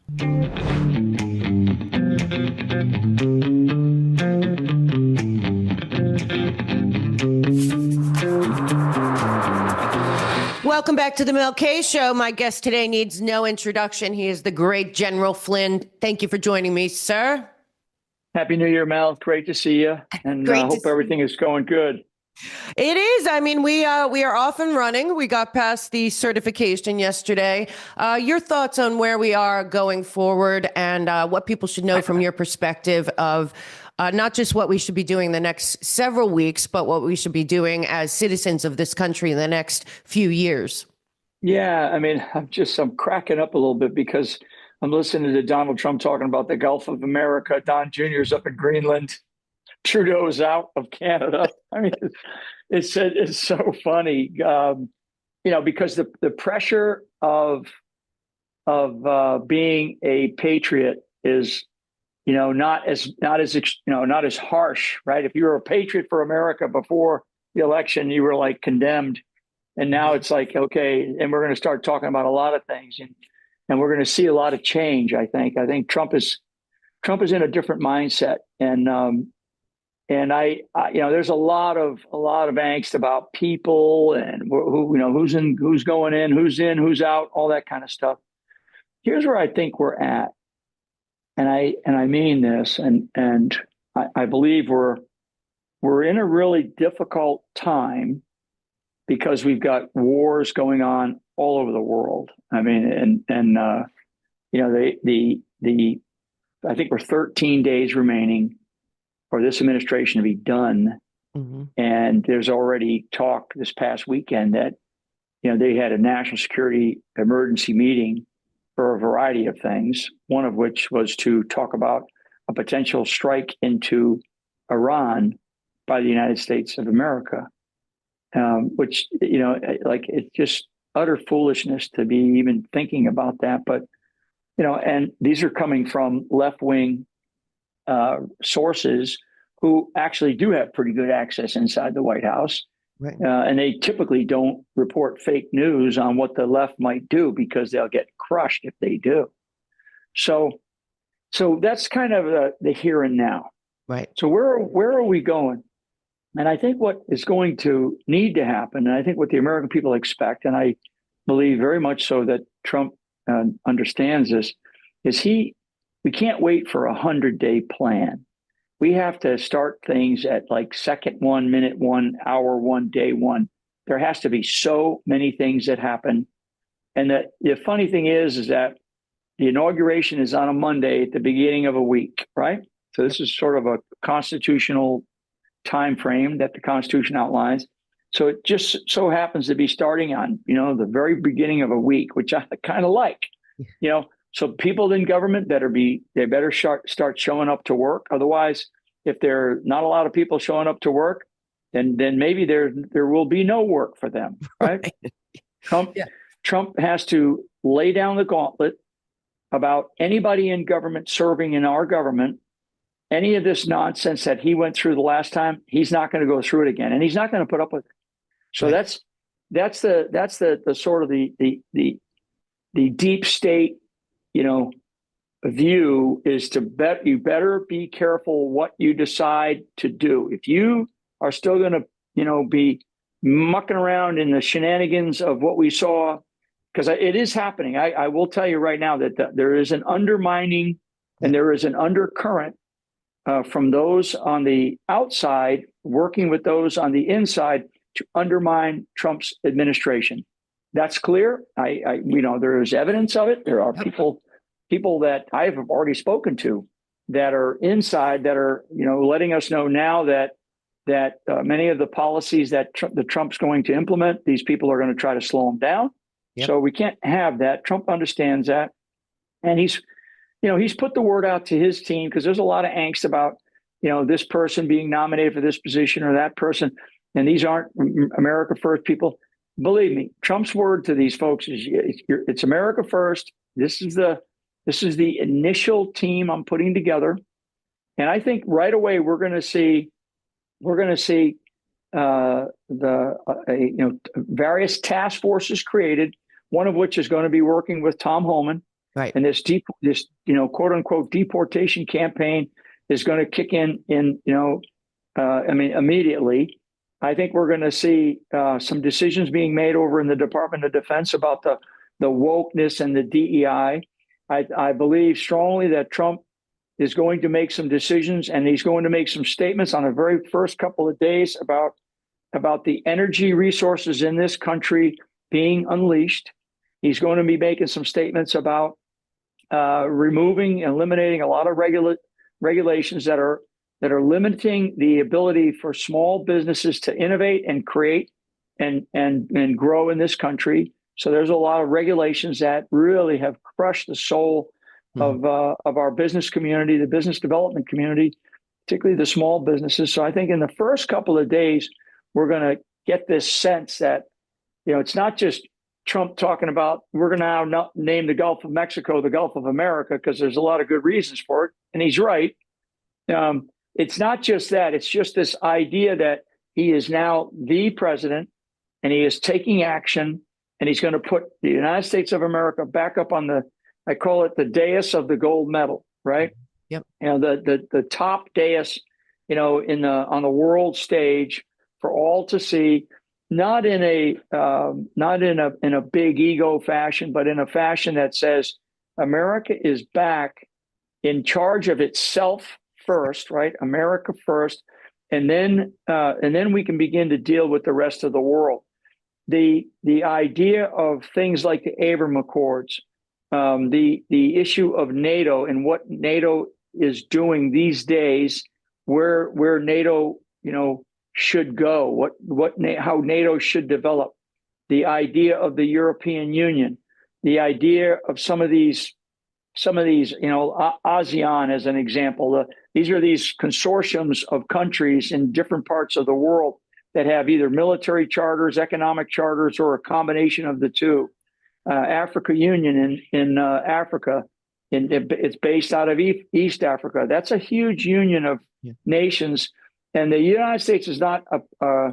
Welcome back to the Mel K Show. My guest today needs no introduction. He is the great General Flynn. Thank you for joining me, sir. Happy New Year, Mel. Great to see you, and Great to hope see everything is going good. It is. I mean, we are off and running. We got past the certification yesterday. Your thoughts on where we are going forward, and what people should know from your perspective of not just what we should be doing the next several weeks, but what we should be doing as citizens of this country in the next few years. Yeah, I mean, I'm cracking up a little bit because I'm listening to Donald Trump talking about the Gulf of America. Don Jr.'s up in Greenland. Trudeau's out of Canada. I mean, it's so funny, because the pressure of being a patriot is, not as harsh, right? If you were a patriot for America before the election, you were like condemned, and now it's like, okay, and we're going to start talking about a lot of things, and we're going to see a lot of change. I think Trump is in a different mindset, and there's a lot of angst about people and who's going in, who's out, all that kind of stuff. Here's where I think we're at, and I mean this, and I believe we're in a really difficult time because we've got wars going on all over the world. I mean, I think we're 13 days remaining for this administration to be done. Mm-hmm. And there's already talk this past weekend that, they had a national security emergency meeting for a variety of things, one of which was to talk about a potential strike into Iran by the United States of America, which, it's just utter foolishness to be even thinking about that. But, and these are coming from left-wing sources who actually do have pretty good access inside the White House. Right. And they typically don't report fake news on what the left might do because they'll get crushed if they do. So that's kind of the here and now. Right. So where are we going? And I think what is going to need to happen, and I think what the American people expect, and I believe very much so that Trump understands this, is we can't wait for 100-day plan. We have to start things at like second one, minute one, hour one, day one. There has to be so many things that happen. And the funny thing is that the inauguration is on a Monday at the beginning of a week, right? So this is sort of a constitutional time frame that the Constitution outlines. So it just so happens to be starting on, the very beginning of a week, which I kind of like, So people in government they better start showing up to work. Otherwise, if there are not a lot of people showing up to work, then maybe there will be no work for them, right? Trump has to lay down the gauntlet about anybody in government serving in our government. Any of this nonsense that he went through the last time, he's not going to go through it again, and he's not going to put up with it. So right. that's the sort of the deep state, view is you better be careful what you decide to do. If you are still going to, be mucking around in the shenanigans of what we saw, because it is happening. I will tell you right now that there is an undermining and there is an undercurrent from those on the outside working with those on the inside to undermine Trump's administration. That's clear. There is evidence of it. There are people that I have already spoken to that are inside that are, letting us know now that many of the policies that Trump's going to implement, these people are going to try to slow them down. Yep. So we can't have that. Trump understands that. And he's put the word out to his team because there's a lot of angst about, this person being nominated for this position or that person. And these aren't America First people. Believe me, Trump's word to these folks is it's America First. This is the initial team I'm putting together. And I think right away we're going to see various task forces created, one of which is going to be working with Tom Homan. Right. And this quote unquote deportation campaign is going to kick in immediately. I think we're going to see some decisions being made over in the Department of Defense about the wokeness and the DEI. I believe strongly that Trump is going to make some decisions, and he's going to make some statements on the very first couple of days about the energy resources in this country being unleashed. He's going to be making some statements about removing and eliminating a lot of regulations that are limiting the ability for small businesses to innovate and create and grow in this country. So there's a lot of regulations that really have crushed the soul of our business community, the business development community, particularly the small businesses. So I think in the first couple of days, we're going to get this sense that, it's not just Trump talking about we're going to now name the Gulf of Mexico the Gulf of America, because there's a lot of good reasons for it. And he's right. It's not just that. It's just this idea that he is now the president and he is taking action, and he's going to put the United States of America back up on I call it the dais of the gold medal, right? Yep. The top dais, on the world stage for all to see, not in a big ego fashion, but in a fashion that says America is back in charge of itself first, right? America first, and then we can begin to deal with the rest of the world. The idea of things like the Abraham Accords, the issue of NATO and what NATO is doing these days, where NATO should go, how NATO should develop, the idea of the European Union, the idea of some of these, ASEAN as an example. These are these consortiums of countries in different parts of the world that have either military charters, economic charters, or a combination of the two. Africa Union in Africa, it's based out of East Africa. That's a huge union of nations. And the United States is not a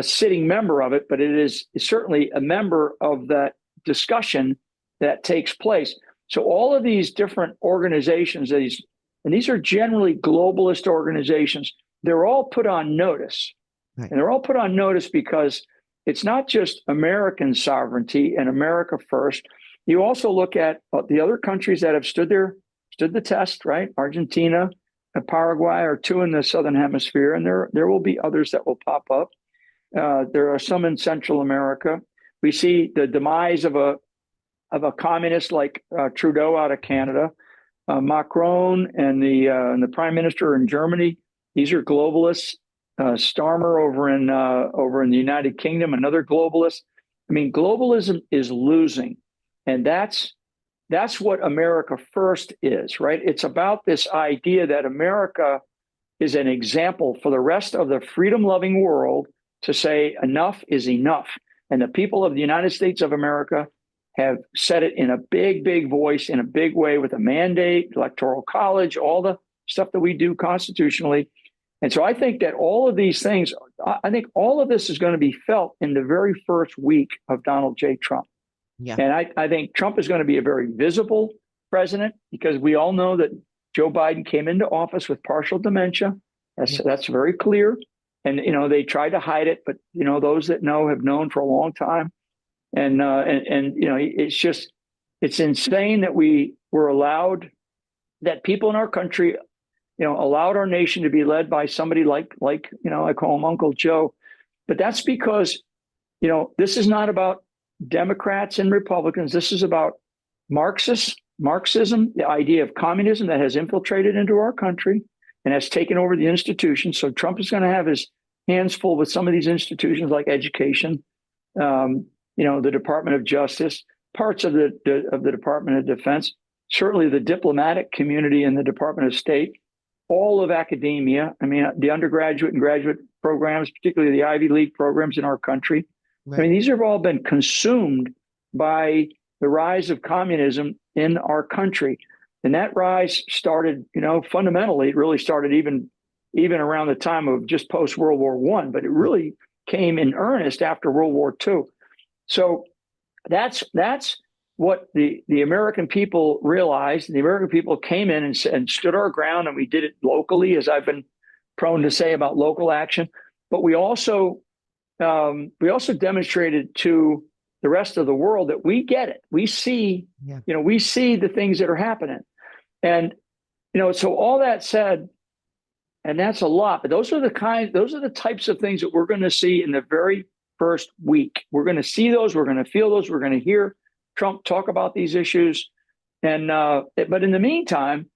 sitting member of it, but it is certainly a member of that discussion that takes place. So all of these different organizations, these are generally globalist organizations, they're all put on notice. Right. And they're all put on notice because it's not just American sovereignty and America first. You also look at the other countries that have stood the test, right? Argentina and Paraguay are two in the Southern Hemisphere, and there will be others that will pop up. There are some in Central America. We see the demise of a communist like Trudeau out of Canada, Macron and the Prime Minister in Germany. These are globalists. Starmer over in the United Kingdom, another globalist. I mean, globalism is losing, and that's what America first is, right? It's about this idea that America is an example for the rest of the freedom-loving world to say enough is enough. And the people of the United States of America have said it in a big, big voice, in a big way, with a mandate, electoral college, all the stuff that we do constitutionally. And so I think that all of these things, I think all of this is going to be felt in the very first week of Donald J. Trump. Yeah. And I think Trump is going to be a very visible president, because we all know that Joe Biden came into office with partial dementia. That's very clear. And, they tried to hide it, but, those that know have known for a long time. And it's insane that we were allowed, that people in our country allowed our nation to be led by somebody like I call him Uncle Joe. But that's because, this is not about Democrats and Republicans. This is about Marxism, the idea of communism that has infiltrated into our country and has taken over the institutions. So Trump is going to have his hands full with some of these institutions like education, the Department of Justice, parts of the Department of Defense, certainly the diplomatic community and the Department of State, all of academia. I mean, the undergraduate and graduate programs, particularly the Ivy League programs in our country. Right. I mean, these have all been consumed by the rise of communism in our country. And that rise started, fundamentally, it really started even around the time of just post World War I, but it really came in earnest after World War II. So that's what the American people realized, and the American people came in and stood our ground, and we did it locally, as I've been prone to say about local action. But we also demonstrated to the rest of the world that we get it. We see, Yeah. we see the things that are happening, and so all that said, and that's a lot, but those are the types of things that we're going to see in the very first week. We're going to see those. We're going to feel those. We're going to hear Trump talk about these issues, and but in the meantime,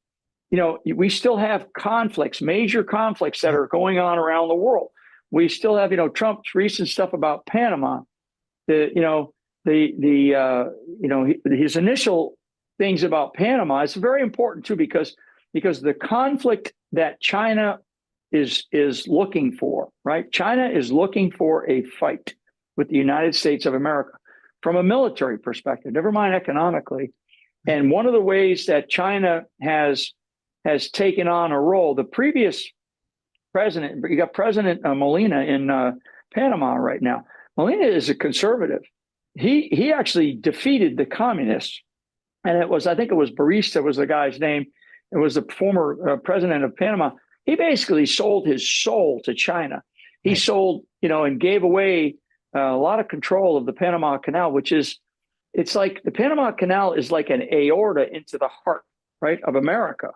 we still have conflicts, major conflicts that are going on around the world. We still have, Trump's recent stuff about Panama. His initial things about Panama is very important too, because the conflict that China is looking for, right? China is looking for a fight with the United States of America from a military perspective, never mind economically. And one of the ways that China has taken on a role, the previous president, you got President Molina in Panama right now. Molina is a conservative. He actually defeated the communists, and I think it was Barista was the guy's name. It was the former president of Panama. He basically sold his soul to China. He sold, and gave away a lot of control of the Panama Canal, it's like the Panama Canal is like an aorta into the heart, right, of America.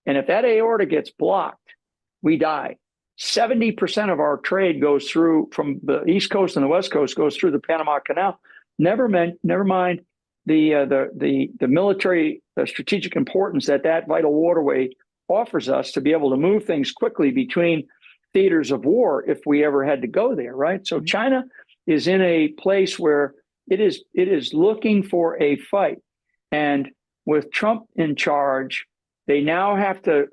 And if that aorta gets blocked, we die. 70% of our trade goes through from the East Coast and the West Coast goes through the Panama Canal. Never mind the military strategic importance that vital waterway offers us to be able to move things quickly between theaters of war if we ever had to go there, right? So China is in a place where it is looking for a fight. And with Trump in charge, they now have to,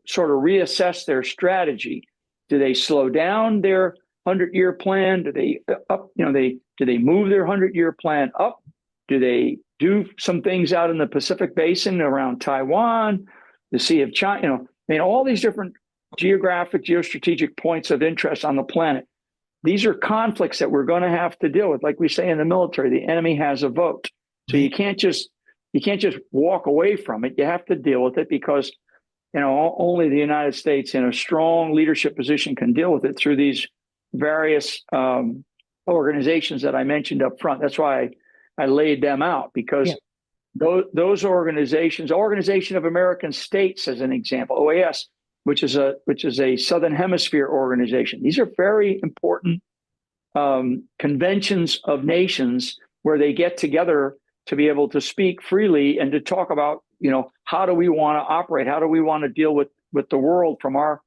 sort of reassess their strategy. Do they slow down their 100-year plan? Do they do they move their 100-year plan up? Do they do some things out in the Pacific Basin around Taiwan, the Sea of China? All these different geographic, geostrategic points of interest on the planet. These are conflicts that we're going to have to deal with. Like we say in the military, the enemy has a vote. So you can't just walk away from it. You have to deal with it because, only the United States in a strong leadership position can deal with it through these various organizations that I mentioned up front. That's why I laid them out, because those organizations, Organization of American States, as an example, OAS, which is a Southern Hemisphere organization. These are very important conventions of nations where they get together to be able to speak freely and to talk about, how do we want to operate? How do we want to deal with the world from our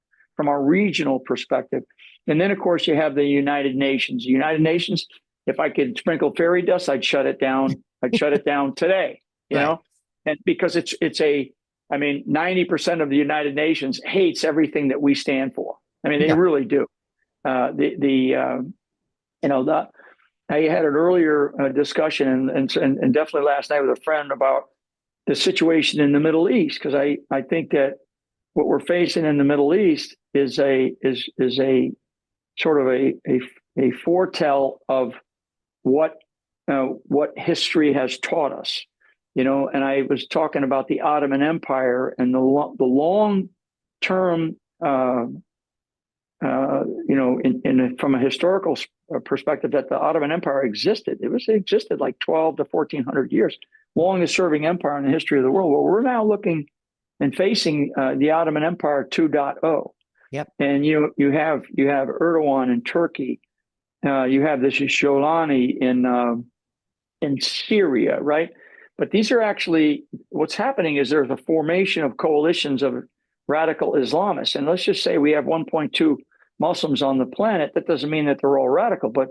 regional perspective? And then, of course, you have the United Nations. The United Nations, if I could sprinkle fairy dust, I'd shut it down. I'd shut it down today, you know, and because it's 90% of the United Nations hates everything that we stand for. I mean, they really do. I had an earlier discussion and definitely last night with a friend about the situation in the Middle East, because I think that what we're facing in the Middle East is a sort of a foretell of what history has taught us, And I was talking about the Ottoman Empire and the long term, from a historical perspective, that the Ottoman Empire existed. It existed like 12 to 1400 years, longest serving empire in the history of the world. Well, we're now looking and facing the Ottoman Empire 2.0. Yep. And you have Erdogan in Turkey. You have this Sholani in Syria, right? But these are actually, what's happening is there's a formation of coalitions of radical Islamists. And let's just say we have 1.2 Muslims on the planet. That doesn't mean that they're all radical, but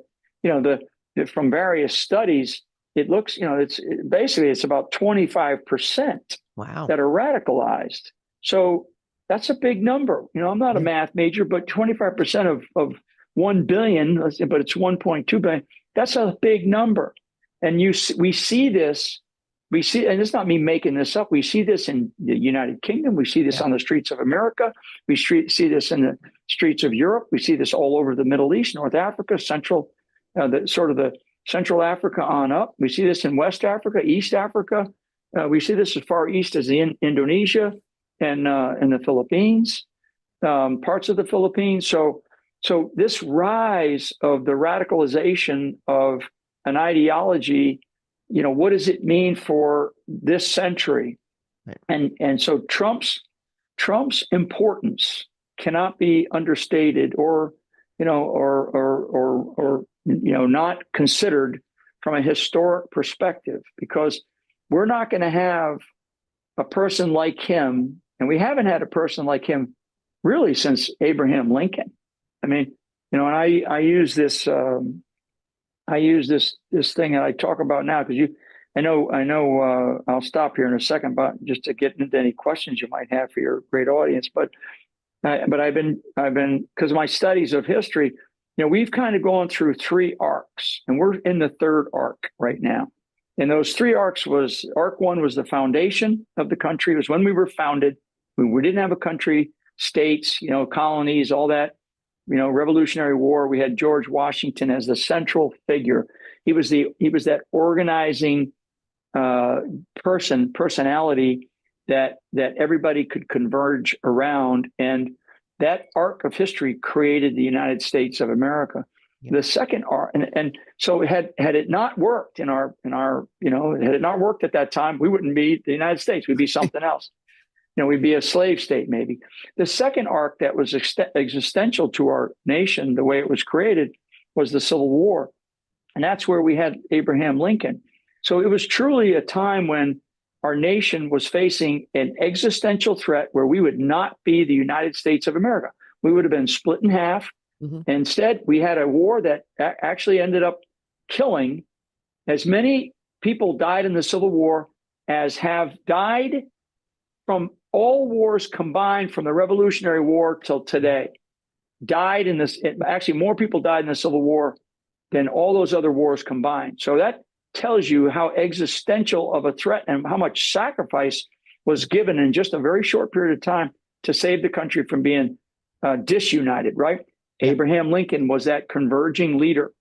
from various studies, it looks, it's about 25% that are radicalized. So that's a big number. I'm not a math major, but 25% of 1 billion, but it's 1.2 billion. That's a big number. And we see this, and it's not me making this up. We see this in the United Kingdom. We see this on the streets of America. We see this in the streets of Europe. We see this all over the Middle East, North Africa, Central, the Central Africa on up. We see this in West Africa, East Africa. We see this as far east as Indonesia and the Philippines, parts of the Philippines. So this rise of the radicalization of an ideology, what does it mean for this century? Right. And so Trump's importance cannot be understated or not considered from a historic perspective, because we're not going to have a person like him, and we haven't had a person like him really since Abraham Lincoln. I mean, and I use this thing that I talk about now because I know I'll stop here in a second, but just to get into any questions you might have for your great audience. But I've been because of my studies of history, we've kind of gone through three arcs, and we're in the third arc right now. And those three arcs was arc one was the foundation of the country. It was when we were founded. We didn't have a country, states, colonies, all that. Revolutionary War. We had George Washington as the central figure. He was that organizing personality that everybody could converge around, and that arc of history created the United States of America. Yeah. The second arc, and so had it not worked had it not worked at that time, we wouldn't be the United States. We'd be something else. We'd be a slave state, maybe. The second arc that was existential to our nation, the way it was created, was the Civil War. And that's where we had Abraham Lincoln. So it was truly a time when our nation was facing an existential threat where we would not be the United States of America. We would have been split in half. Mm-hmm. Instead, we had a war that actually ended up killing as many people died in the Civil War as have died from all wars combined from the Revolutionary War till today. Died in this, actually more people died in the Civil War than all those other wars combined. So that tells you how existential of a threat and how much sacrifice was given in just a very short period of time to save the country from being disunited, right? Yeah. Abraham Lincoln was that converging leader.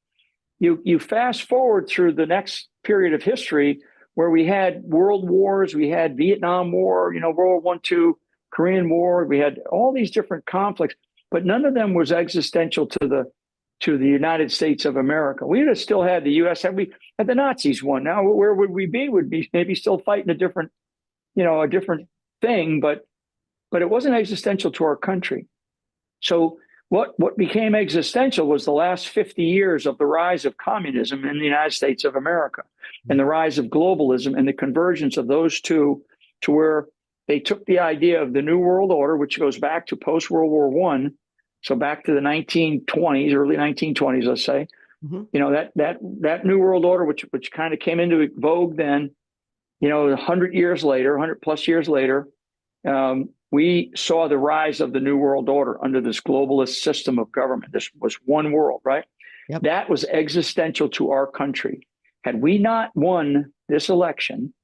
You fast forward through the next period of history where we had world wars, we had Vietnam War, World War I, II, Korean War, we had all these different conflicts, but none of them was existential to the United States of America. We would have still had the U.S. had the Nazis won. Now, where would we be? Would be maybe still fighting a different thing, but it wasn't existential to our country. So what became existential was the last 50 years of the rise of communism in the United States of America and the rise of globalism and the convergence of those two to where they took the idea of the New World Order, which goes back to post-World War I, so back to the 1920s, early 1920s, let's say. Mm-hmm. That New World Order, which kind of came into vogue then, 100 years later, 100 plus years later, we saw the rise of the New World Order under this globalist system of government. This was one world, right? Yep. That was existential to our country. Had we not won this election,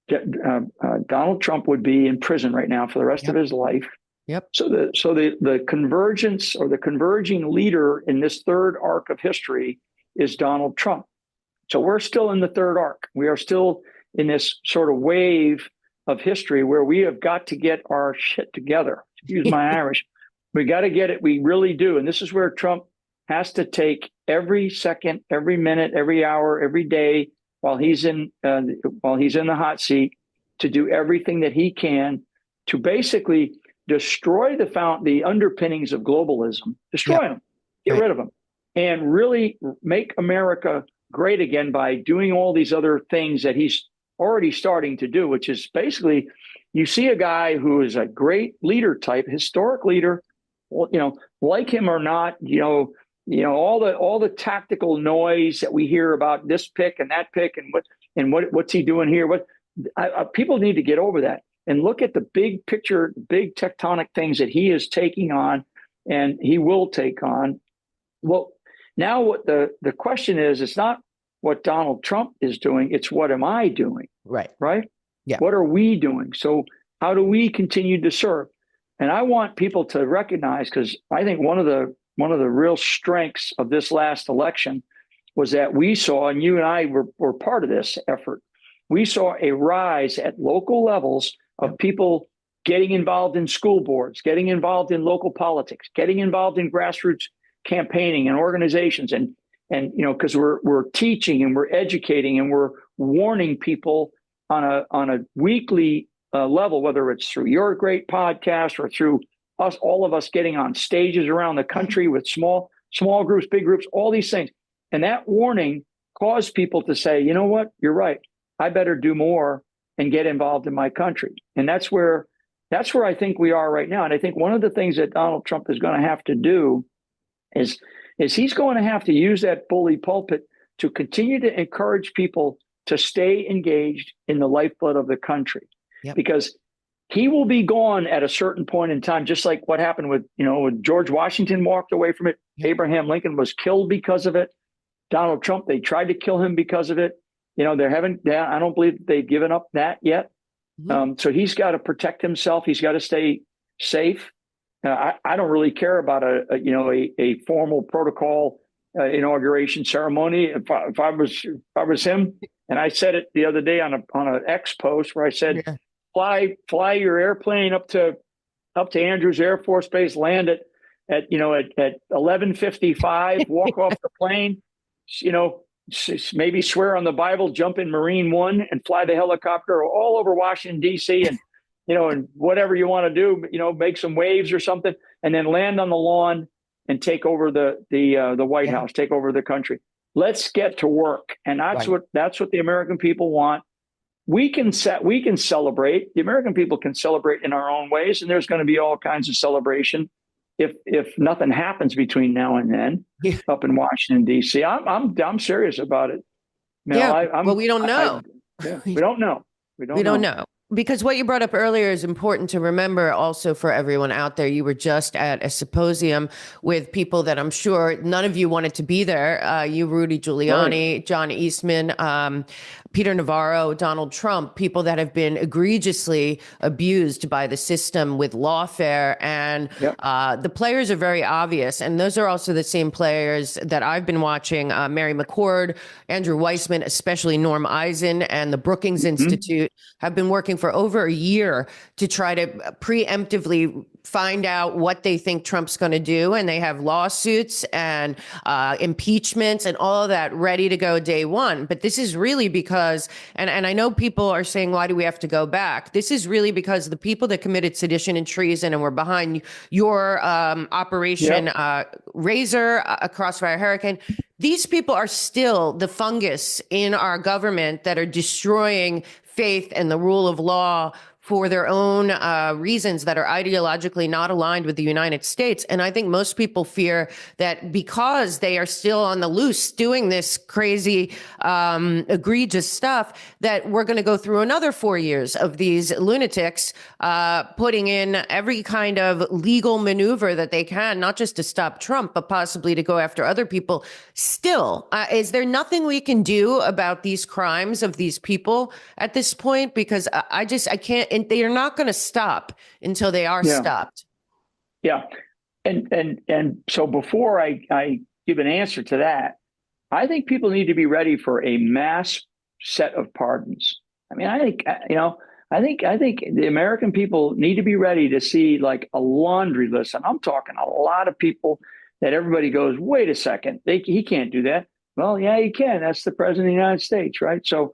Donald Trump would be in prison right now for the rest of his life. Yep. So the convergence or the converging leader in this third arc of history is Donald Trump. So we're still in the third arc. We are still in this sort of wave of history where we have got to get our shit together. Excuse my Irish. We got to get it. We really do. And this is where Trump has to take every second, every minute, every hour, every day while he's in the hot seat to do everything that he can to basically destroy the underpinnings of globalism, destroy them, get rid of them, and really make America great again by doing all these other things that he's already starting to do, which is basically, you see a guy who is a great leader type, historic leader, like him or not, all the tactical noise that we hear about this pick and that pick and what's he doing here? People need to get over that and look at the big picture, big tectonic things that he is taking on and he will take on. Well, now what the question is, it's not what Donald Trump is doing, it's what am I doing? Right. Yeah. What are we doing? So how do we continue to serve? And I want people to recognize, because I think one of the real strengths of this last election was that we saw, and you and I were part of this effort, we saw a rise at local levels of people getting involved in school boards, getting involved in local politics, getting involved in grassroots campaigning and organizations, and because we're teaching and we're educating and we're warning people on a weekly level, whether it's through your great podcast or through us, all of us getting on stages around the country with small groups, big groups, all these things. And that warning caused people to say, you know what, you're right. I better do more and get involved in my country. And that's where I think we are right now. And I think one of the things that Donald Trump is going to have to do is he's going to have to use that bully pulpit to continue to encourage people to stay engaged in the lifeblood of the country. Yep. Because he will be gone at a certain point in time, just like what happened with, when George Washington walked away from it. Yep. Abraham Lincoln was killed because of it. Donald Trump, they tried to kill him because of it. I don't believe they've given up that yet. Mm-hmm. So he's got to protect himself. He's got to stay safe. I don't really care about a formal protocol inauguration ceremony. If I was him, and I said it the other day on an X post where I said, fly your airplane up to Andrews Air Force Base, land at 11:55, walk off the plane, maybe swear on the Bible, jump in Marine One and fly the helicopter all over Washington, D.C. and whatever you want to do, make some waves or something, and then land on the lawn and take over the White House, take over the country. Let's get to work. And that's what the American people want. We can celebrate. The American people can celebrate in our own ways, and there's going to be all kinds of celebration if nothing happens between now and then up in Washington, D.C. I'm serious about it. We don't know. We don't know. We don't know. Because what you brought up earlier is important to remember also for everyone out there. You were just at a symposium with people that I'm sure none of you wanted to be there. You, Rudy Giuliani, right. John Eastman, Peter Navarro, Donald Trump, people that have been egregiously abused by the system with lawfare. And the players are very obvious. And those are also the same players that I've been watching, Mary McCord, Andrew Weissman, especially Norm Eisen, and the Brookings Institute have been working for over a year to try to preemptively find out what they think Trump's going to do. And they have lawsuits and impeachments and all of that ready to go day one. But this is really because, and I know people are saying, why do we have to go back? This is really because the people that committed sedition and treason and were behind your Operation Razor, a Crossfire Hurricane, these people are still the fungus in our government that are destroying faith and the rule of law for their own reasons that are ideologically not aligned with the United States. And I think most people fear that because they are still on the loose doing this crazy, egregious stuff, that we're going to go through another 4 years of these lunatics putting in every kind of legal maneuver that they can, not just to stop Trump, but possibly to go after other people. Still, is there nothing we can do about these crimes of these people at this point? Because I can't. And they are not going to stop until they are stopped. Yeah. And so before I give an answer to that, I think people need to be ready for a mass set of pardons. I mean, I think the American people need to be ready to see like a laundry list. And I'm talking a lot of people that everybody goes, wait a second, he can't do that. Well, yeah, he can. That's the president of the United States, right? So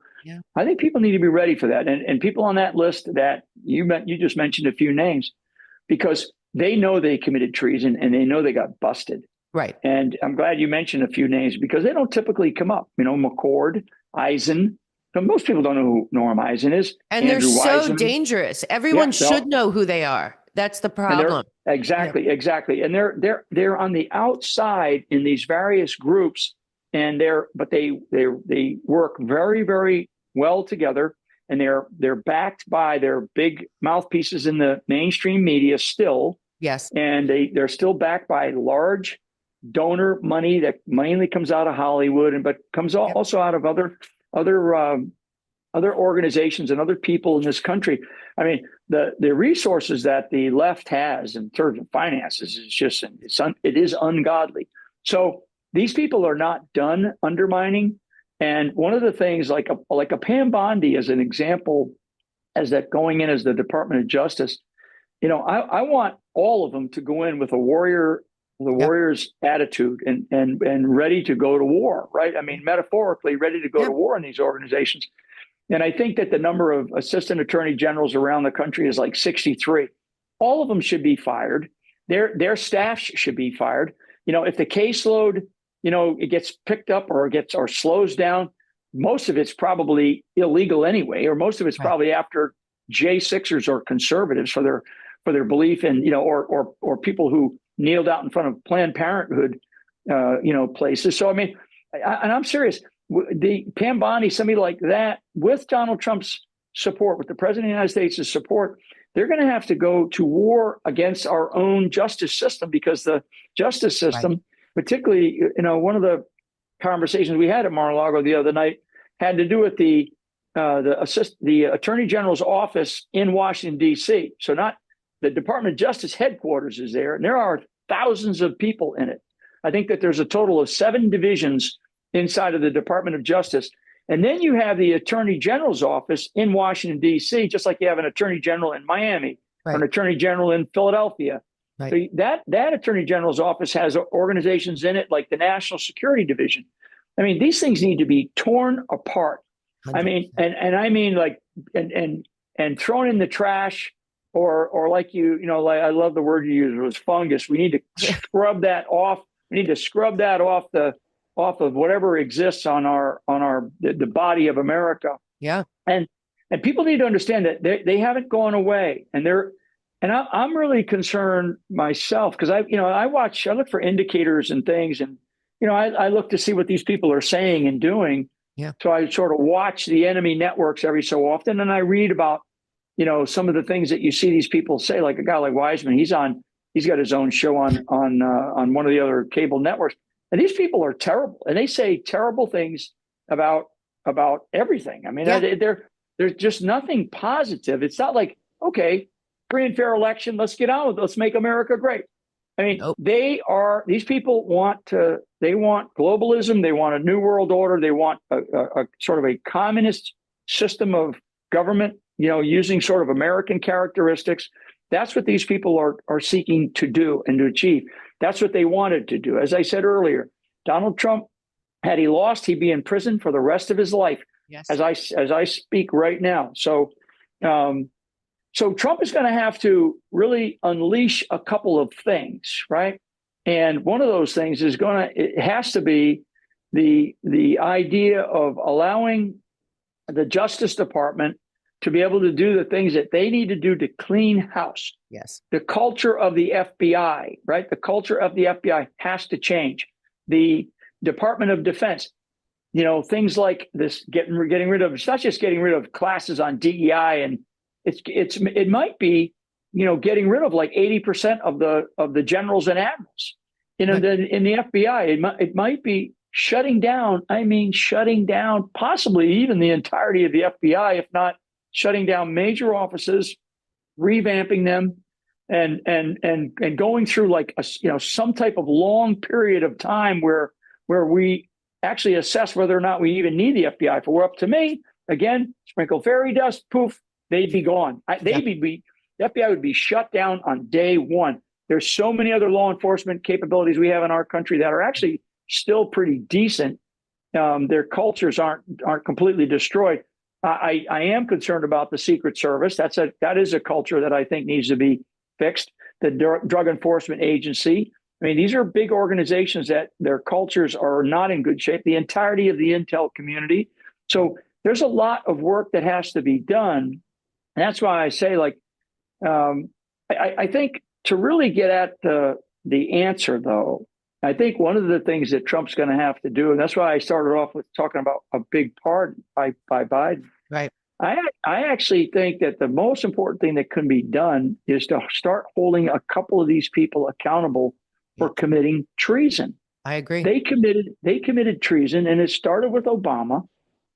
I think people need to be ready for that. And people on that list that you just mentioned a few names, because they know they committed treason and they know they got busted. Right. And I'm glad you mentioned a few names because they don't typically come up. McCord, Eisen. Most people don't know who Norm Eisen is. And Andrew they're so Weissman. Dangerous. Everyone should know who they are. That's the problem. Exactly. And they're on the outside in these various groups, and they work very, very well together, and they're backed by their big mouthpieces in the mainstream media still. Yes. And they're still backed by large donor money that mainly comes out of Hollywood, but comes also out of other organizations and other people in this country. I mean, the resources that the left has in terms of finances is just it is ungodly. So these people are not done undermining. And one of the things, like a Pam Bondi, as an example, as that going in as the Department of Justice, I want all of them to go in with the Yep. warrior's attitude and ready to go to war, right? I mean, metaphorically, ready to go to Yep. war in these organizations. And I think that the number of assistant attorney generals around the country is like 63. All of them should be fired. Their staff should be fired. If the caseload, it gets picked up or slows down, most of it's probably illegal anyway, or most of it's Right. probably after J6ers or conservatives for their belief in, or people who kneeled out in front of Planned Parenthood, places. So I mean, and I'm serious. The Pam Bondi, somebody like that, with Donald Trump's support, with the president of the United States' support, they're going to have to go to war against our own justice system, because the justice Right. system, particularly, one of the conversations we had at Mar-a-Lago the other night had to do with the Attorney General's office in Washington, D.C. So not the Department of Justice headquarters is there, and there are thousands of people in it. I think that there's a total of 7 divisions inside of the Department of Justice. And then you have the Attorney General's office in Washington, D.C., just like you have an Attorney General in Miami or an Right. Attorney General in Philadelphia. Right. So that Attorney General's office has organizations in it like the National Security Division. I mean, these things need to be torn apart. I mean, 100%. and I mean, like, and thrown in the trash, or like like, I love the word you used, it was fungus. We need to scrub that off. We need to scrub that off of whatever exists on the body of America. Yeah. And people need to understand that they haven't gone away, and I'm really concerned myself, because I look for indicators and things, and I look to see what these people are saying and doing. Yeah. So I sort of watch the enemy networks every so often, and I read about some of the things that you see these people say, like a guy like Wiseman. He's got his own show on one of the other cable networks. And these people are terrible, and they say terrible things about everything. I mean, Yeah. there's just nothing positive. It's not like, okay, free and fair election, let's get on with it. Let's make America great. I mean, Nope. these people want globalism. They want a new world order. They want a sort of a communist system of government, using sort of American characteristics. That's what these people are seeking to do and to achieve. That's what they wanted to do. As I said earlier, Donald Trump, had he lost, he'd be in prison for the rest of his life. Yes. As I speak right now. So Trump is going to have to really unleash a couple of things, right? And one of those things it has to be the idea of allowing the Justice Department to be able to do the things that they need to do to clean house. Yes. The culture of the FBI, right? The culture of the FBI has to change. The Department of Defense, things like this, getting rid of, it's not just getting rid of classes on DEI, and it might be, getting rid of like 80% of the generals and admirals, in the FBI. It might be shutting down possibly even the entirety of the FBI, if not shutting down major offices, revamping them, and going through like some type of long period of time where we actually assess whether or not we even need the FBI. If it were up to me, again, sprinkle fairy dust, poof, they'd be gone. The FBI would be shut down on day one. There's so many other law enforcement capabilities we have in our country that are actually still pretty decent. Their cultures aren't completely destroyed. I am concerned about the Secret Service. That is a culture that I think needs to be fixed. The Drug Enforcement Agency. I mean, these are big organizations that their cultures are not in good shape. The entirety of the intel community. So there's a lot of work that has to be done. And that's why I say, like, I think to really get at the answer, though, I think one of the things that Trump's going to have to do, and that's why I started off with talking about a big pardon by Biden. Right. I actually think that the most important thing that can be done is to start holding a couple of these people accountable for committing treason. I agree. They committed treason, and it started with Obama,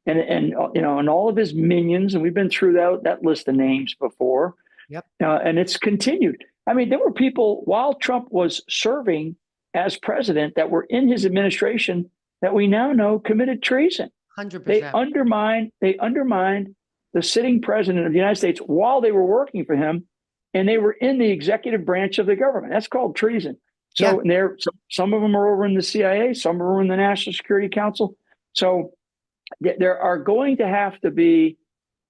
and all of his minions, and we've been through that list of names before. Yep. And it's continued. I mean, there were people while Trump was serving as president that were in his administration that we now know committed treason. They 100%. undermined the sitting president of the United States while they were working for him, and they were in the executive branch of the government. That's called treason. Yeah. So some of them are over in the CIA, some are in the National Security Council. So there are going to have to be,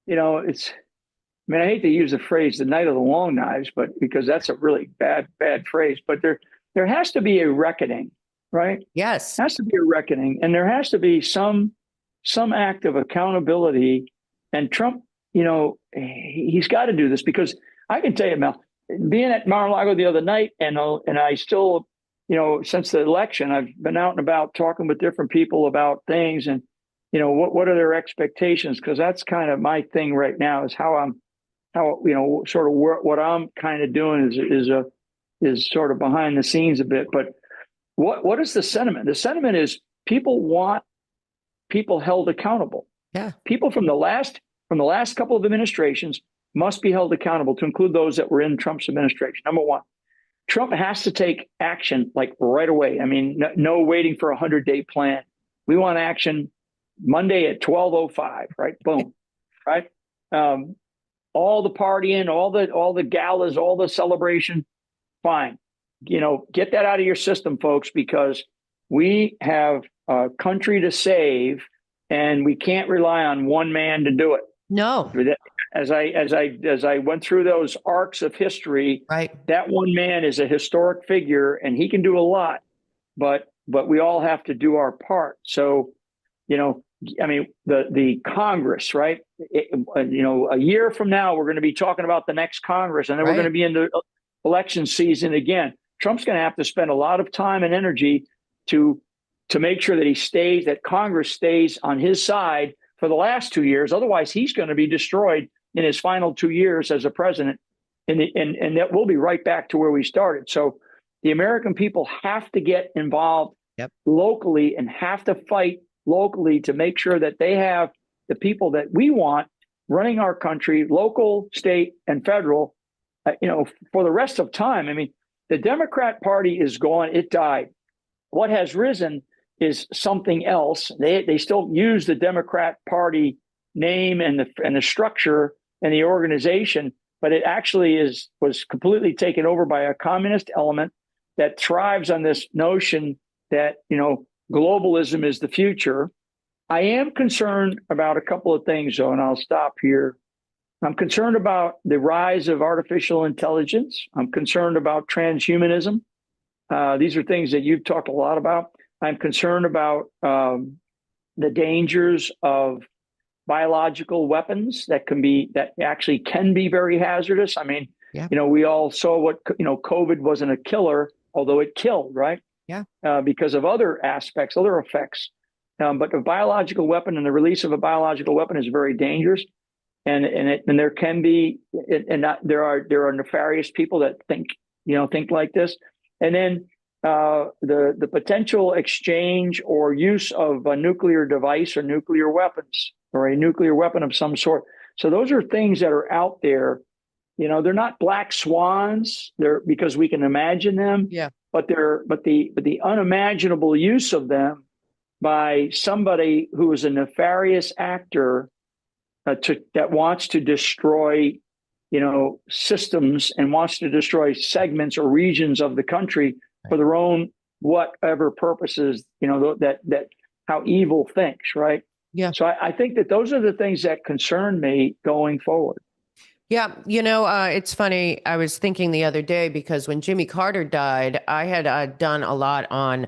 it's. I mean, I hate to use the phrase "the night of the long knives," but because that's a really bad phrase. But there has to be a reckoning, right? Yes. There has to be a reckoning, and there has to be some act of accountability. And Trump, he's got to do this because I can tell you, Mel, being at Mar-a-Lago the other night, and I still, since the election, I've been out and about talking with different people about things, and what are their expectations? Because that's kind of my thing right now is how sort of what I'm kind of doing is sort of behind the scenes a bit. But what is the sentiment? The sentiment is people want people held accountable. Yeah. People from the last couple of administrations must be held accountable, to include those that were in Trump's administration. Number one, Trump has to take action like right away. I mean, no waiting for 100-day plan. We want action Monday at 12:05. Right? Boom. Right. All the partying, all the galas, all the celebration, fine. Get that out of your system, folks, because we have a country to save, and we can't rely on one man to do it. No. As I went through those arcs of history, Right. that one man is a historic figure, and he can do a lot, but we all have to do our part. So, I mean, the Congress, right? A year from now, we're going to be talking about the next Congress, and then we're going to be into election season again. Trump's going to have to spend a lot of time and energy to make sure that Congress stays on his side for the last 2 years. Otherwise, he's going to be destroyed in his final 2 years as a president, and that we'll be right back to where we started. So the American people have to get involved locally and have to fight locally to make sure that they have the people that we want running our country, local, state, and federal, for the rest of time. I mean, the Democrat Party is gone. It died. What has risen is something else. They still use the Democrat Party name and the structure and the organization, but it actually was completely taken over by a communist element that thrives on this notion that, globalism is the future. I am concerned about a couple of things, though, and I'll stop here. I'm concerned about the rise of artificial intelligence. I'm concerned about transhumanism. These are things that you've talked a lot about. I'm concerned about the dangers of biological weapons that actually can be very hazardous. I mean, we all saw what, COVID wasn't a killer, although it killed, right? Yeah. Because of other aspects, other effects. But a biological weapon and the release of a biological weapon is very dangerous. And there can be, there are nefarious people that think like this. And then the potential exchange or use of a nuclear device or nuclear weapons or a nuclear weapon of some sort. So those are things that are out there. They're not black swans. They're because we can imagine them. Yeah. But the unimaginable use of them by somebody who is a nefarious actor that wants to destroy, systems and wants to destroy segments or regions of the country for their own whatever purposes, that how evil thinks, right? Yeah. So I think that those are the things that concern me going forward. Yeah. It's funny. I was thinking the other day because when Jimmy Carter died, I had done a lot on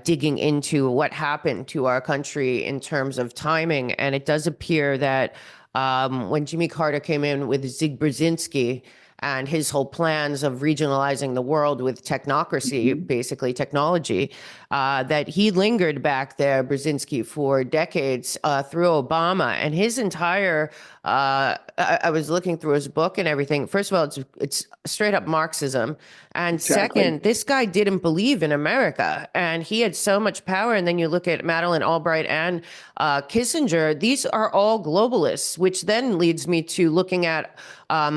digging into what happened to our country in terms of timing. And it does appear that when Jimmy Carter came in with Zig Brzezinski and his whole plans of regionalizing the world with technocracy, basically technology, that he lingered back there, Brzezinski, for decades through Obama. And his entire, I was looking through his book and everything. First of all, it's straight up Marxism. And second, this guy didn't believe in America. And he had so much power. And then you look at Madeleine Albright and Kissinger. These are all globalists, which then leads me to looking at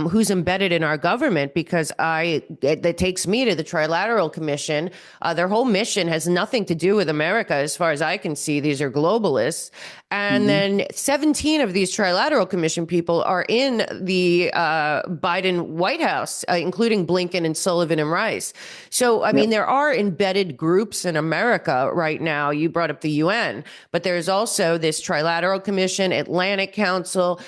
who's embedded in our government, because that takes me to the Trilateral Commission. Their whole mission has nothing to do with America, as far as I can see. These are globalists. And Hmm. then 17 of these Trilateral Commission people are in the Biden White House, including Blinken and Sullivan and Rice. So, I mean, Yep. there are embedded groups in America right now. You brought up the UN, but there's also this Trilateral Commission, Atlantic Council,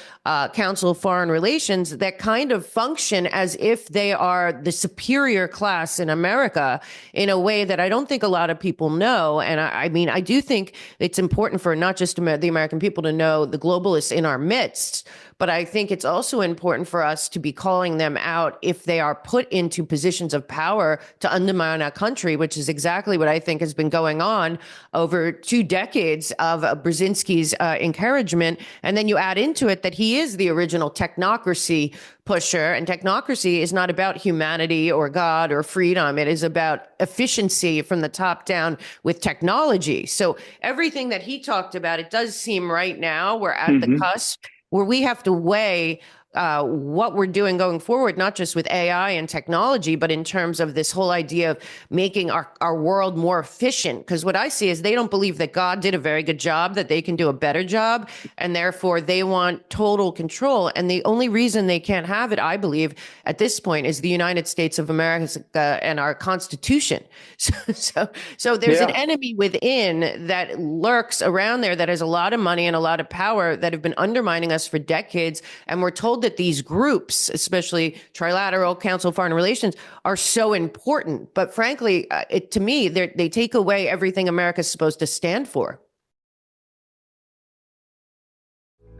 Council of Foreign Relations, that kind of function as if they are the superior class in America in a way that I don't think a lot of people know. And I mean, I do think it's important for not just the American people to know the globalists in our midst, but I think it's also important for us to be calling them out if they are put into positions of power to undermine our country, which is exactly what I think has been going on over 2 decades of Brzezinski's encouragement. And then you add into it that he is the original technocracy pusher, and technocracy is not about humanity or God or freedom. It is about efficiency from the top down with technology. So everything that he talked about, it does seem right now we're at the Hmm. cusp where we have to weigh what we're doing going forward, not just with AI and technology, but in terms of this whole idea of making our world more efficient. Because what I see is they don't believe that God did a very good job, that they can do a better job, and therefore they want total control. And the only reason they can't have it, I believe, at this point, is the United States of America and our Constitution. So there's an Yeah. enemy within that lurks around there that has a lot of money and a lot of power that have been undermining us for decades. And we're told that these groups, especially Trilateral, Council of Foreign Relations, are so important. But frankly, to me, they take away everything America's supposed to stand for.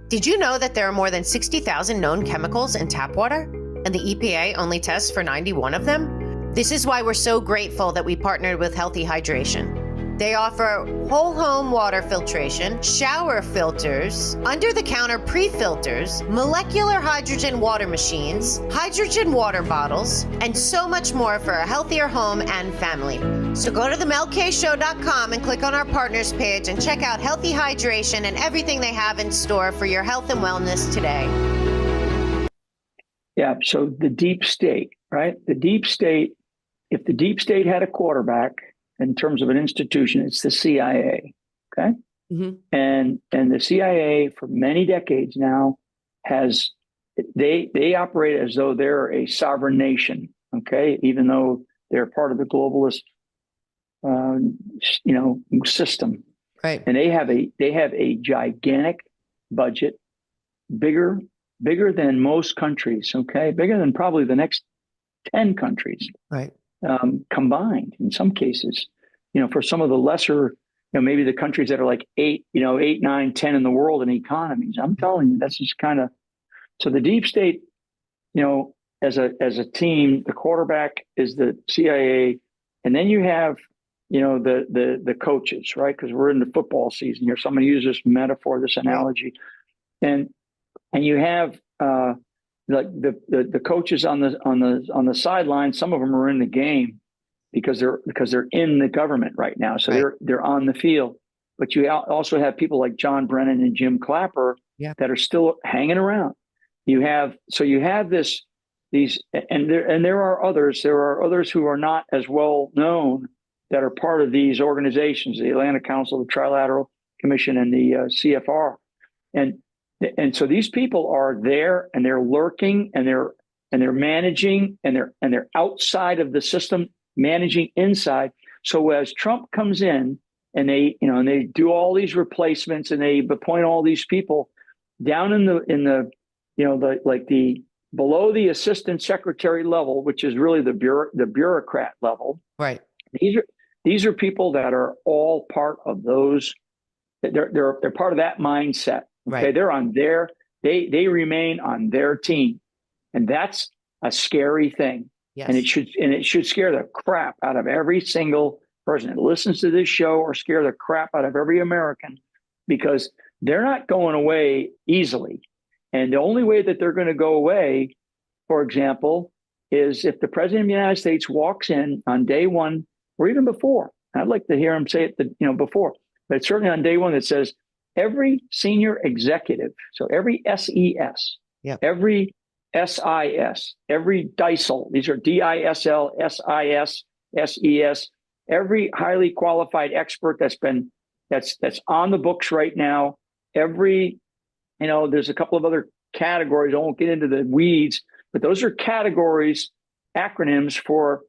Did you know that there are more than 60,000 known chemicals in tap water, and the EPA only tests for 91 of them? This is why we're so grateful that we partnered with Healthy Hydration. They offer whole home water filtration, shower filters, under-the-counter pre-filters, molecular hydrogen water machines, hydrogen water bottles, and so much more for a healthier home and family. So go to themelkshow.com and click on our partners page and check out Healthy Hydration and everything they have in store for your health and wellness today. Yeah. So the deep state, right? The deep state, if the deep state had a quarterback in terms of an institution, it's the CIA. Okay. Mm-hmm. And the CIA for many decades now has they operate as though they're a sovereign nation. Okay. Even though they're part of the globalist system. Right. And they have a gigantic budget, bigger than most countries, okay? Bigger than probably the next 10 countries. Right. Combined in some cases, for some of the lesser, maybe the countries that are like 8, 9, 10 in the world in economies. I'm telling you, that's just kind of, so the deep state, as a team, the quarterback is the CIA. And then you have, the coaches, right? Because we're in the football season here. So I'm going to use this metaphor, this analogy. And you have, like the coaches on the sideline. Some of them are in the game because they're in the government right now, so right. they're on the field. But you also have people like John Brennan and Jim Clapper that are still hanging around. You have these, and there are others. There are others who are not as well known that are part of these organizations: the Atlantic Council, the Trilateral Commission, and the CFR, and so these people are there, and they're lurking, and they're managing, and they're outside of the system, managing inside. So as Trump comes in, and they do all these replacements, and they appoint all these people down in the below the assistant secretary level, which is really the bureaucrat level. Right. These are people that are all part of those. They're part of that mindset. Okay, right. they're on they remain on their team, and that's a scary thing. Yes. And it should scare the crap out of every single person that listens to this show, or scare the crap out of every American, because they're not going away easily. And the only way that they're going to go away, for example, is if the president of the United States walks in on day one, or even before. I'd like to hear him say it before, but certainly on day one, that says every senior executive, so every SES, every SIS, every DISL, these are DISL, SIS, SES, every highly qualified expert that's on the books right now. Every, there's a couple of other categories. I won't get into the weeds, but those are categories, acronyms for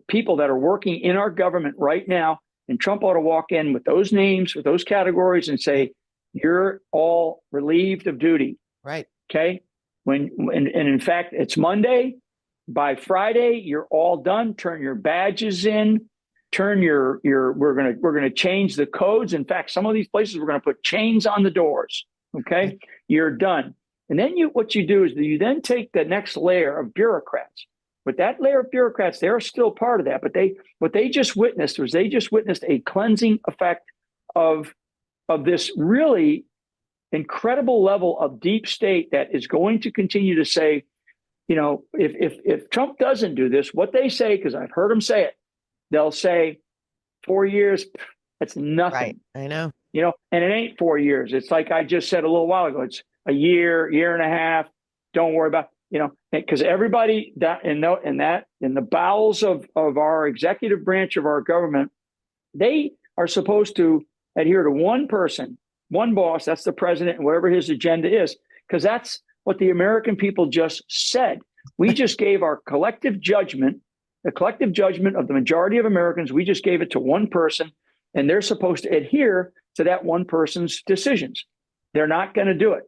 people that are working in our government right now. And Trump ought to walk in with those names, with those categories, and say, you're all relieved of duty. Right. Okay. And in fact, it's Monday. By Friday, you're all done. Turn your badges in. We're gonna change the codes. In fact, some of these places we're gonna put chains on the doors. Okay, you're done. And then what you do is you then take the next layer of bureaucrats. With that layer of bureaucrats, they're still part of that. But what they just witnessed a cleansing effect of this really incredible level of deep state that is going to continue to say, if Trump doesn't do this, what they say, because I've heard them say it, they'll say 4 years, that's nothing. Right. I know. And it ain't 4 years. It's like I just said a little while ago, it's a year and a half. Don't worry about, because everybody that in the bowels of our executive branch of our government, they are supposed to adhere to one person, one boss, that's the president, and whatever his agenda is, because that's what the American people just said. We just gave our collective judgment, the collective judgment of the majority of Americans, we just gave it to one person, and they're supposed to adhere to that one person's decisions. They're not going to do it.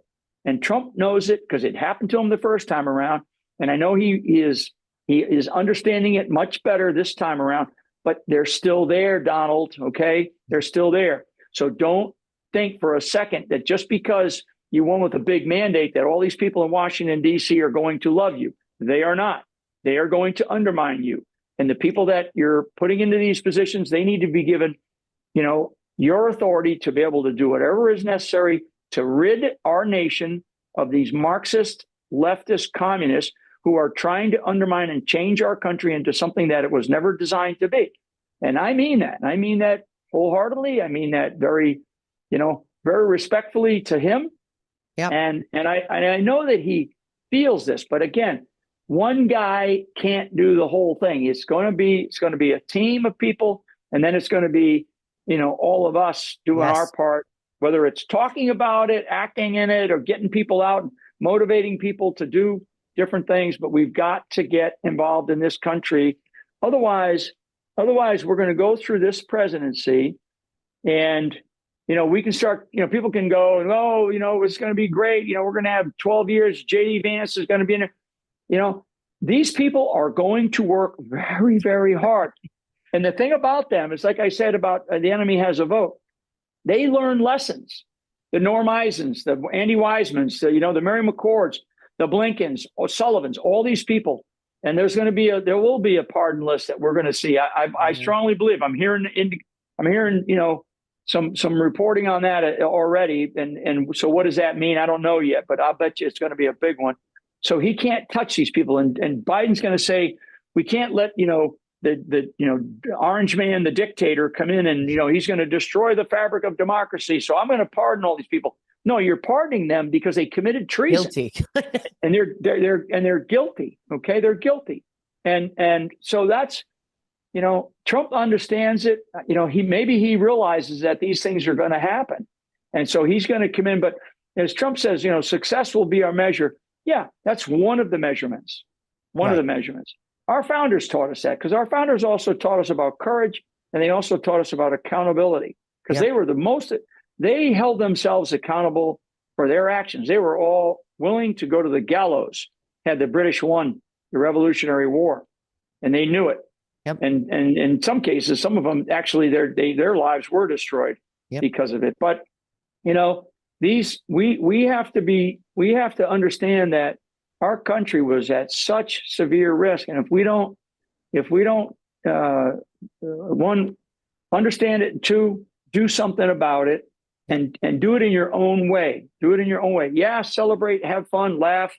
And Trump knows it because it happened to him the first time around. And I know he is understanding it much better this time around, but they're still there, Donald. Okay. They're still there. So don't think for a second that just because you won with a big mandate that all these people in Washington, D.C. are going to love you. They are not. They are going to undermine you. And the people that you're putting into these positions, they need to be given, your authority to be able to do whatever is necessary to rid our nation of these Marxist, leftist communists who are trying to undermine and change our country into something that it was never designed to be. And I mean that. I mean that wholeheartedly. I mean that very respectfully to him. Yeah. And I know that he feels this, but again, one guy can't do the whole thing. It's going to be a team of people, and then it's going to be, all of us doing our part, whether it's talking about it, acting in it, or getting people out and motivating people to do different things. But we've got to get involved in this country. Otherwise, we're going to go through this presidency and, we can start, people can go, it's going to be great. We're going to have 12 years. J.D. Vance is going to be in there. These people are going to work very, very hard. And the thing about them is, like I said about the enemy has a vote, they learn lessons. The Norm Eisens, the Andy Weismans, the Mary McCords, the Blinkens, O'Sullivans, all these people. And there will be a pardon list that we're going to see. I strongly believe. I'm hearing some reporting on that already. And so what does that mean? I don't know yet, but I'll bet you it's going to be a big one. So he can't touch these people. And Biden's going to say, we can't let, the orange man, the dictator, come in and, he's going to destroy the fabric of democracy. So I'm going to pardon all these people. No, you're pardoning them because they committed treason. Guilty. and they're guilty. Okay. They're guilty. And so that's, Trump understands it. He realizes that these things are going to happen. And so he's going to come in. But as Trump says, success will be our measure. Yeah, that's one of the measurements. One of the measurements. Our founders taught us that, because our founders also taught us about courage, and they also taught us about accountability, because they held themselves accountable for their actions. They were all willing to go to the gallows had the British won the Revolutionary War, and they knew it. Yep. And in some cases, some of them actually their lives were destroyed because of it. But we have to understand that our country was at such severe risk, and if we don't one, understand it, and two, do something about it, and do it in your own way. Do it in your own way. Yeah, celebrate, have fun, laugh,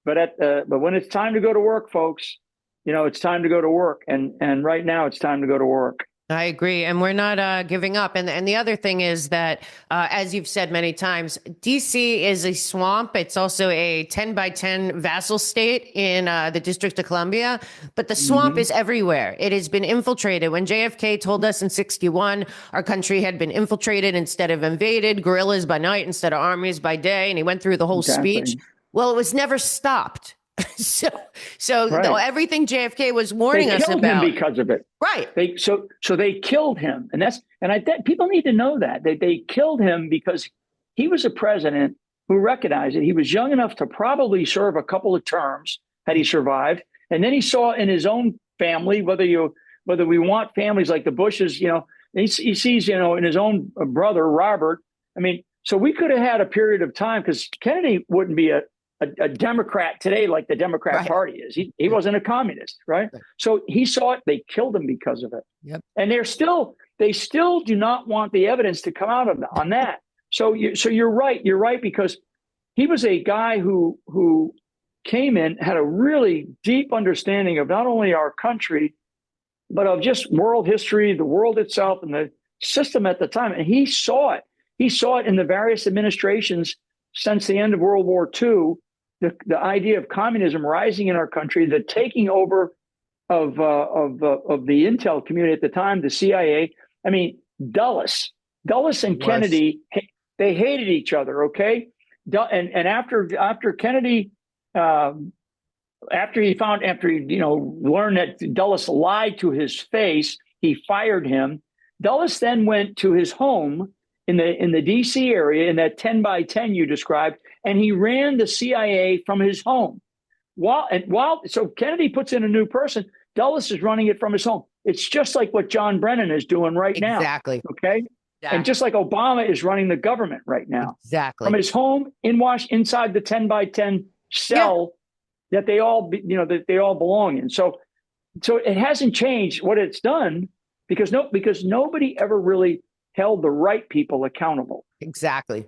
but when it's time to go to work, folks, it's time to go to work, and right now it's time to go to work. I agree, and we're not giving up. And the other thing is that, as you've said many times, DC is a swamp. It's also a 10 by 10 vassal state in the District of Columbia, but the swamp Hmm. is everywhere. It has been infiltrated. When JFK told us in '61 our country had been infiltrated instead of invaded, guerrillas by night instead of armies by day, and he went through the whole speech. Exactly. Well, it was never stopped. so, so Right. everything JFK was They warning us killed him about, because of it. right? So they killed him, and I think people need to know that they killed him because he was a president who recognized it. He was young enough to probably serve a couple of terms had he survived, and then he saw in his own family, whether we want families like the Bushes, he sees in his own brother Robert. I mean, so we could have had a period of time because Kennedy wouldn't be a Democrat today like the Democrat Right. Party is. He wasn't a communist, right? So he saw it. They killed him because of it, Yep. and they still do not want the evidence to come out on that. So you're right. You're right because he was a guy who came in, had a really deep understanding of not only our country but of just world history, the world itself, and the system at the time. And he saw it. He saw it in the various administrations since the end of World War II. The idea of communism rising in our country, the taking over of the intel community at the time, the CIA. I mean, Dulles and Was. Kennedy, they hated each other. Okay, and after Kennedy, after he learned that Dulles lied to his face, he fired him. Dulles then went to his home in the DC area in that 10 by 10 you described, and he ran the CIA from his home. So Kennedy puts in a new person, Dulles is running it from his home. It's just like what John Brennan is doing right now. Exactly. Okay. And just Exactly. like Obama is running the government right now from Exactly. his home inside the 10 by 10 Yeah. cell that they all belong in. So it hasn't changed what it's done because nobody ever really held the right people accountable. Exactly.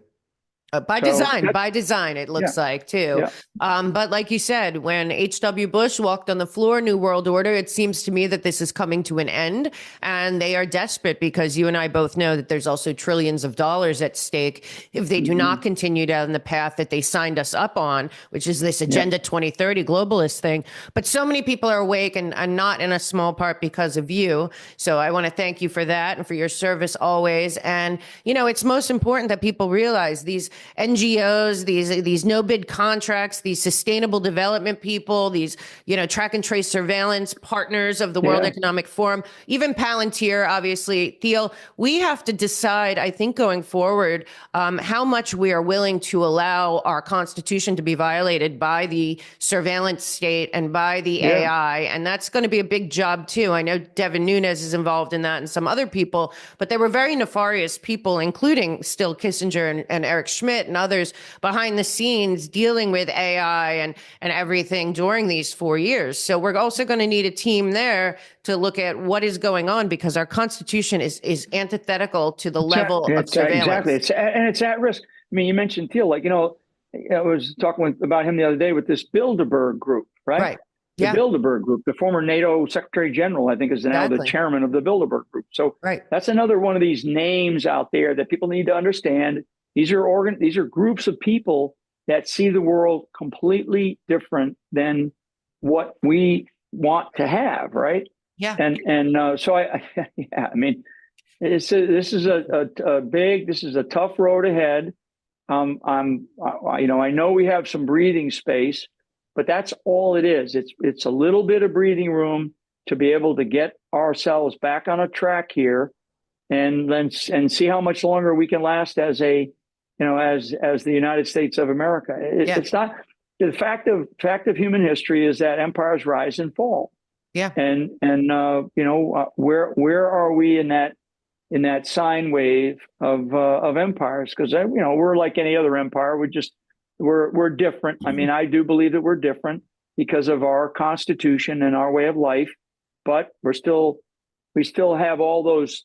So that By design, it yeah looks like too. yeah But like you said, when H.W. Bush walked on the floor, New World Order, it seems to me that this is coming to an end. And they are desperate because you and I both know that there's also trillions of dollars at stake if they do not hmm continue down the path that they signed us up on, which is this yeah. Agenda 2030 globalist thing. But so many people are awake and not in a small part because of you. So I want to thank you for that and for your service always. And, it's most important that people realize these NGOs, these no bid contracts, these sustainable development people, these track and trace surveillance partners of the World Yeah. Economic Forum, even Palantir, obviously, Thiel. We have to decide, I think, going forward, how much we are willing to allow our Constitution to be violated by the surveillance state and by the Yeah. AI, and that's going to be a big job too. I know Devin Nunes is involved in that, and some other people, but they were very nefarious people, including still Kissinger and Eric Schmidt and others behind the scenes dealing with AI and everything during these 4 years. So we're also going to need a team there to look at what is going on because our Constitution is antithetical to the level of Exactly. surveillance. It's at risk. I mean, you mentioned Thiel, I was talking about him the other day with this Bilderberg group, right? Right. The Yeah, Bilderberg group, the former NATO Secretary General, I think, is now the exactly. chairman of the Bilderberg group. So Right. that's another one of these names out there that people need to understand. These are groups of people that see the world completely different than what we want to have, right? Yeah. So yeah, I mean, this is a tough road ahead. I know we have some breathing space, but that's all it is. It's a little bit of breathing room to be able to get ourselves back on a track here, and see how much longer we can last as as the United States of America. Yeah. It's not the fact of human history is that empires rise and fall, Yeah. and where are we in that sine wave of empires? Because we're like any other empire. We're different. I mean, I do believe that we're different because of our constitution and our way of life, but we still have all those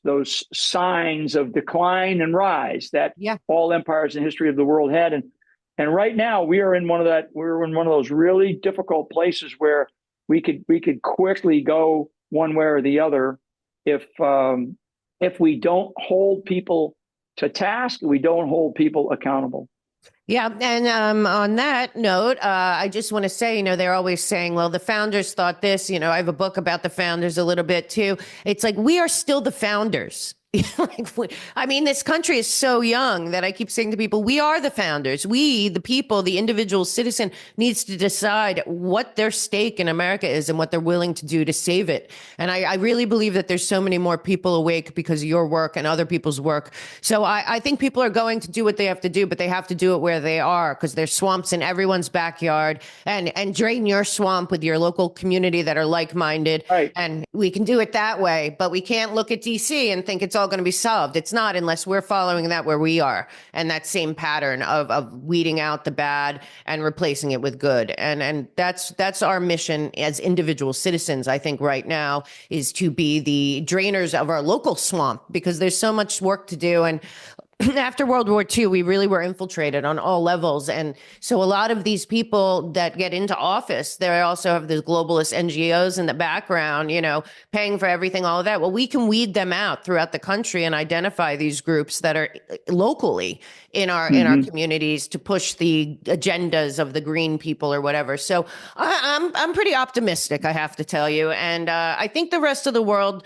signs of decline and rise that Yeah. all empires in the history of the world had. And right now we're in one of those really difficult places where we could quickly go one way or the other. if we don't hold people to task, we don't hold people accountable. Yeah. And on that note, I just want to say, they're always saying, well, the founders thought this. I have a book about the founders a little bit, too. It's like we are still the founders. This country is so young that I keep saying to people, we are the founders. We, the people, the individual citizen needs to decide what their stake in America is and what they're willing to do to save it. And I really believe that there's so many more people awake because of your work and other people's work. So I think people are going to do what they have to do, but they have to do it where they are, because there's swamps in everyone's backyard, and drain your swamp with your local community that are like-minded. Right. And we can do it that way, but we can't look at DC and think it's all going to be solved. It's not, unless we're following that where we are, and that same pattern of weeding out the bad and replacing it with good. And that's our mission as individual citizens, I think, right now, is to be the drainers of our local swamp, because there's so much work to do. And after World War II, we really were infiltrated on all levels. And so a lot of these people that get into office, they also have the globalist NGOs in the background, paying for everything, all of that. Well, we can weed them out throughout the country and identify these groups that are locally in our communities to push the agendas of the green people or whatever. So I'm pretty optimistic, I have to tell you. And I think the rest of the world,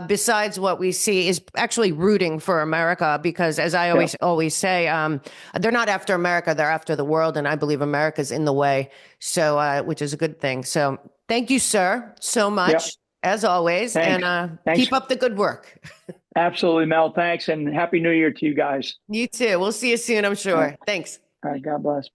besides what we see, is actually rooting for America, because, as I always say, they're not after America, they're after the world. And I believe America's in the way, so which is a good thing. So thank you, sir, so much, as always. Thanks. And Thanks. Keep up the good work. Absolutely, Mel. Thanks. And Happy New Year to you guys. You too. We'll see you soon, I'm sure. Right. Thanks. All right. God bless.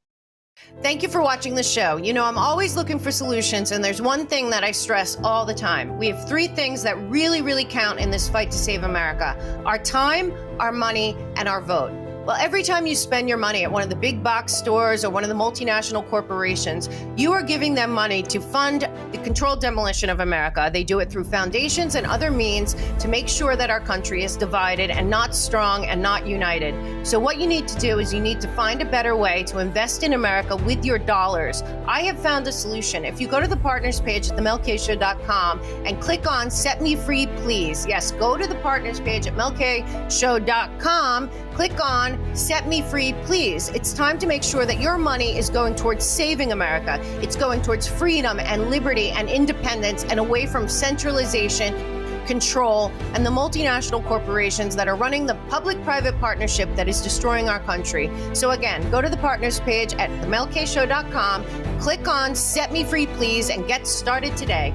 Thank you for watching the show. I'm always looking for solutions, and there's one thing that I stress all the time. We have three things that really, really count in this fight to save America: our time, our money, and our vote. Well, every time you spend your money at one of the big box stores or one of the multinational corporations, you are giving them money to fund the controlled demolition of America. They do it through foundations and other means to make sure that our country is divided and not strong and not united. So what you need to do is you need to find a better way to invest in America with your dollars. I have found a solution. If you go to the partners page at themelkshow.com and click on Set Me Free, Please. Yes, go to the partners page at melkshow.com. Click on Set Me Free, Please. It's time to make sure that your money is going towards saving America. It's going towards freedom and liberty and independence, and away from centralization, control, and the multinational corporations that are running the public-private partnership that is destroying our country. So again, go to the partners page at themelkshow.com, click on Set Me Free, Please, and get started today.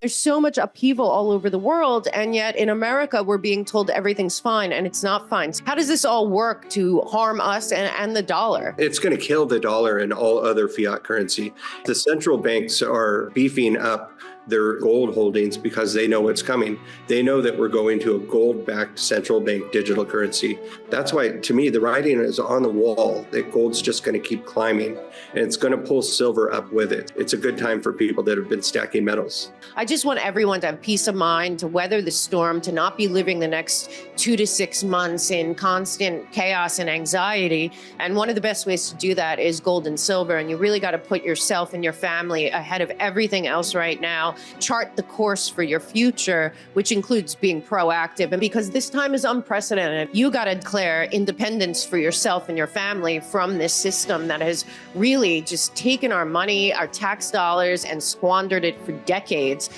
There's so much upheaval all over the world, and yet in America, we're being told everything's fine, and it's not fine. How does this all work to harm us and the dollar? It's going to kill the dollar and all other fiat currency. The central banks are beefing up their gold holdings because they know what's coming. They know that we're going to a gold-backed central bank digital currency. That's why, to me, the writing is on the wall that gold's just going to keep climbing, and it's going to pull silver up with it. It's a good time for people that have been stacking metals. I just want everyone to have peace of mind, to weather the storm, to not be living the next 2 to 6 months in constant chaos and anxiety. And one of the best ways to do that is gold and silver. And you really got to put yourself and your family ahead of everything else right now. Chart the course for your future, which includes being proactive. And because this time is unprecedented, you got to declare independence for yourself and your family from this system that has really just taken our money, our tax dollars, and squandered it for decades.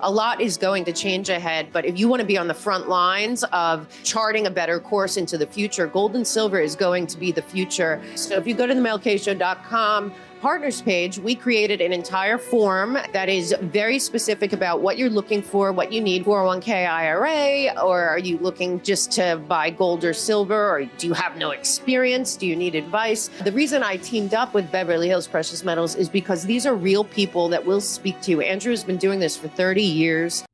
A lot is going to change ahead, but if you want to be on the front lines of charting a better course into the future, gold and silver is going to be the future. So if you go to themelkshow.com partners page, we created an entire form that is very specific about what you're looking for, what you need: 401k IRA, or are you looking just to buy gold or silver, or do you have no experience? Do you need advice? The reason I teamed up with Beverly Hills Precious Metals is because these are real people that will speak to you. Andrew has been doing this for 30 years.